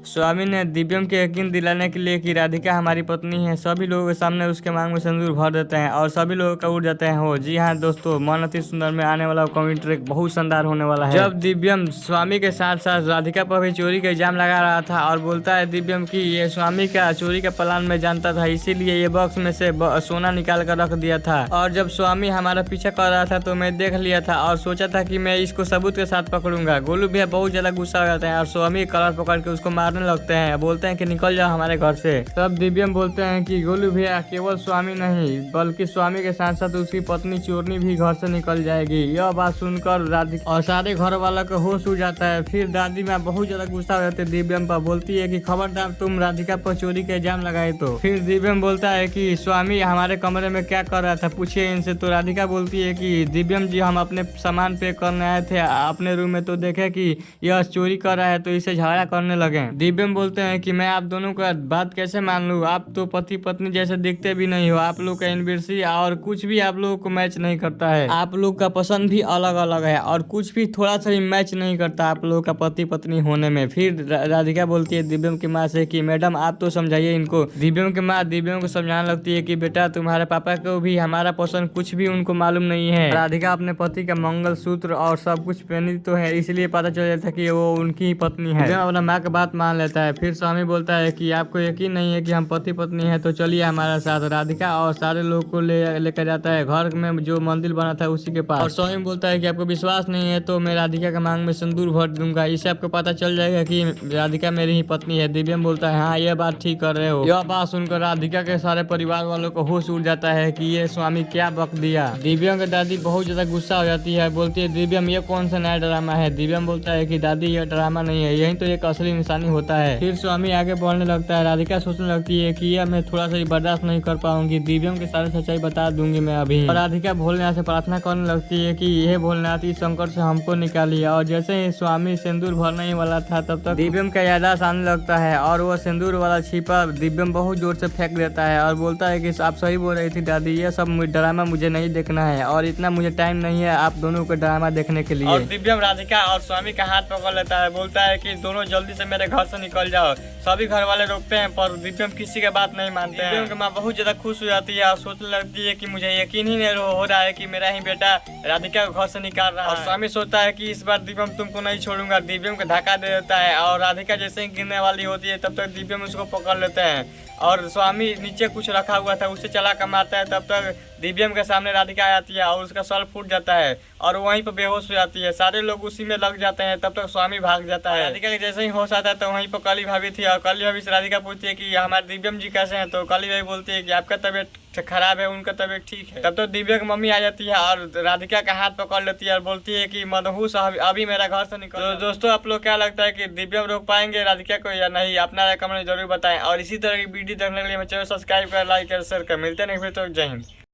स्वामी ने दिव्यम के यकीन दिलाने के लिए कि राधिका हमारी पत्नी है, सभी लोगों के सामने उसके मांग में सिंदूर भर देते हैं और सभी लोग का उड़ जाते हैं हो। जी हाँ दोस्तों, मन अति सुंदर में आने वाला कॉमेडी ट्रैक बहुत शानदार होने वाला है। जब दिव्यम स्वामी के साथ साथ राधिका पर भी चोरी का इल्जाम लगा रहा था और बोलता है दिव्यम कि ये स्वामी का चोरी का प्लान में जानता था, इसीलिए ये बॉक्स में से सोना निकाल कर रख दिया था। और जब स्वामी हमारा पीछा कर रहा था तो मैं देख लिया था और सोचा था कि मैं इसको सबूत के साथ पकड़ूंगा। गोलू भैया बहुत ज्यादा गुस्सा हो जाते हैं और स्वामी कलर पकड़ के उसको मारने लगते हैं, बोलते हैं कि निकल जाओ हमारे घर से। तब दिव्यम बोलते हैं कि गोलू भैया केवल स्वामी नहीं बल्कि स्वामी के साथ साथ उसकी पत्नी चोरनी भी घर से निकल जाएगी। यह बात सुनकर राधिका और सारे घर वालों को होश उड़ जाता है। फिर दादी माँ बहुत ज्यादा गुस्सा हो जाती है दिव्यम पर, बोलती है कि खबरदार तुम राधिका पर चोरी का इल्जाम लगाए तो। फिर दिव्यम बोलता है कि स्वामी हमारे कमरे में क्या कर रहा था, पूछिए इनसे। तो राधिका बोलती है कि दिव्यम जी हम अपने सामान पे करने आए थे अपने रूम में, तो देखे कि यह चोरी कर रहा है तो इसे झगड़ा करने लगे। दिव्यम बोलते हैं कि मैं आप दोनों का बात कैसे मान लूं, आप तो पति पत्नी जैसे दिखते भी नहीं हो, आप लोग का एनिवर्सरी और कुछ भी आप लोगों को मैच नहीं करता है, आप लोग का पसंद भी अलग अलग है और कुछ भी थोड़ा सा भी मैच नहीं करता आप लोगों का पति पत्नी होने में। फिर राधिका बोलती है दिव्यम की माँ से कि मैडम आप तो समझाइए इनको। दिव्यम की माँ दिव्यम को समझाने लगती है कि बेटा तुम्हारे पापा को भी हमारा पसंद कुछ भी उनको मालूम नहीं है। राधिका अपने पति का मंगल सूत्र और सब कुछ पहनी तो है, इसलिए पता चल जाता है कि वो उनकी ही पत्नी है। अपना माँ की बात मान लेता है। फिर स्वामी बोलता है कि आपको यकीन नहीं है कि हम पति पत्नी है तो चलिए हमारे साथ। राधिका और सारे लोग को लेकर जाता है घर में जो मंदिर बना था उसी के पास। और स्वामी बोलता है कि आपको विश्वास नहीं है तो मैं राधिका का मांग में सिंदूर भर दूंगा, इससे आपको पता चल जाएगा कि राधिका मेरी ही पत्नी है। दिव्यम बोलता है हाँ यह बात ठीक कर रहे हो। यह बात सुनकर राधिका के सारे परिवार वालों को होश उड़ जाता है कि ये स्वामी क्या बक दिया। दिव्यम की दादी बहुत ज्यादा गुस्सा हो जाती है, बोलती है दिव्यम ये कौन सा नया ड्रामा है। दिव्यम बोलता है कि दादी यह ड्रामा नहीं है, यही तो एक असली इंसानी होता है। फिर स्वामी आगे बढ़ने लगता है। राधिका सोचने लगती है कि यह मैं थोड़ा सा ही बर्दाश्त नहीं कर पाऊंगी, दिव्यम के सारे सच्चाई बता दूंगी मैं अभी। और राधिका भोलेनाथ से प्रार्थना करने लगती है कि यह भोलेनाथ इस संकट से हमको निकालिए। और जैसे ही स्वामी सिंदूर भरने ही वाला था तब तक दिव्यम का याददाश्त आने लगता है और वो सिंदूर वाला छिपा दिव्यम बहुत जोर से फेंक देता है और बोलता है कि आप सही बोल रही थी दादी, ये सब ड्रामा मुझे नहीं देखना है और इतना मुझे टाइम नहीं है आप दोनों को ड्रामा देखने के लिए। और दिव्यम राधिका और स्वामी का हाथ पकड़ लेता है, बोलता है कि दोनों जल्दी से मेरे घर से निकल जाओ। सभी घर वाले रोकते हैं पर दिव्यम किसी का बात नहीं मानते हैं। दिव्यम की माँ बहुत ज्यादा खुश हो जाती है और सोचने लगती है कि मुझे यकीन ही नहीं हो रहा है कि मेरा ही बेटा राधिका को घर से निकाल रहा है। और स्वामी सोचता है कि इस बार दिव्यम तुमको नहीं छोड़ूंगा। दिव्यम को धक्का दे देता है और राधिका जैसे ही गिरने वाली होती है तब तक दिव्यम उसको पकड़ लेते हैं और स्वामी नीचे कुछ रखा हुआ था उसे चला कर मारता है। तब तक दिव्यम के सामने राधिका आ जाती है और उसका सर फूट जाता है और वहीं पर बेहोश हो जाती है। सारे लोग उसी में लग जाते हैं। तब तक स्वामी भाग जाता है। राधिका के जैसे ही होश आता है तो वहीं पर काली भाभी थी और काली भाभी से राधिका पूछती है कि हमारे दिव्यम जी कैसे हैं। तो काली भाभी बोलती है कि आपका तबीयत खराब है, उनका तबीयत ठीक है। तब तो दिव्या की मम्मी आ जाती है और राधिका का हाथ पकड़ लेती है और बोलती है कि मदहोश अभी मेरा घर से निकल। तो दोस्तों आप लोग क्या लगता है कि दिव्यम रोक पाएंगे राधिका को या नहीं, अपना कमेंट जरूर बताएं। और इसी तरह की वीडियो देखने के लिए मेरे चैनल सब्सक्राइब कर, लाइक कर, शेयर कर। मिलते हैं नेक्स्ट वीडियो, तो जय हिंद।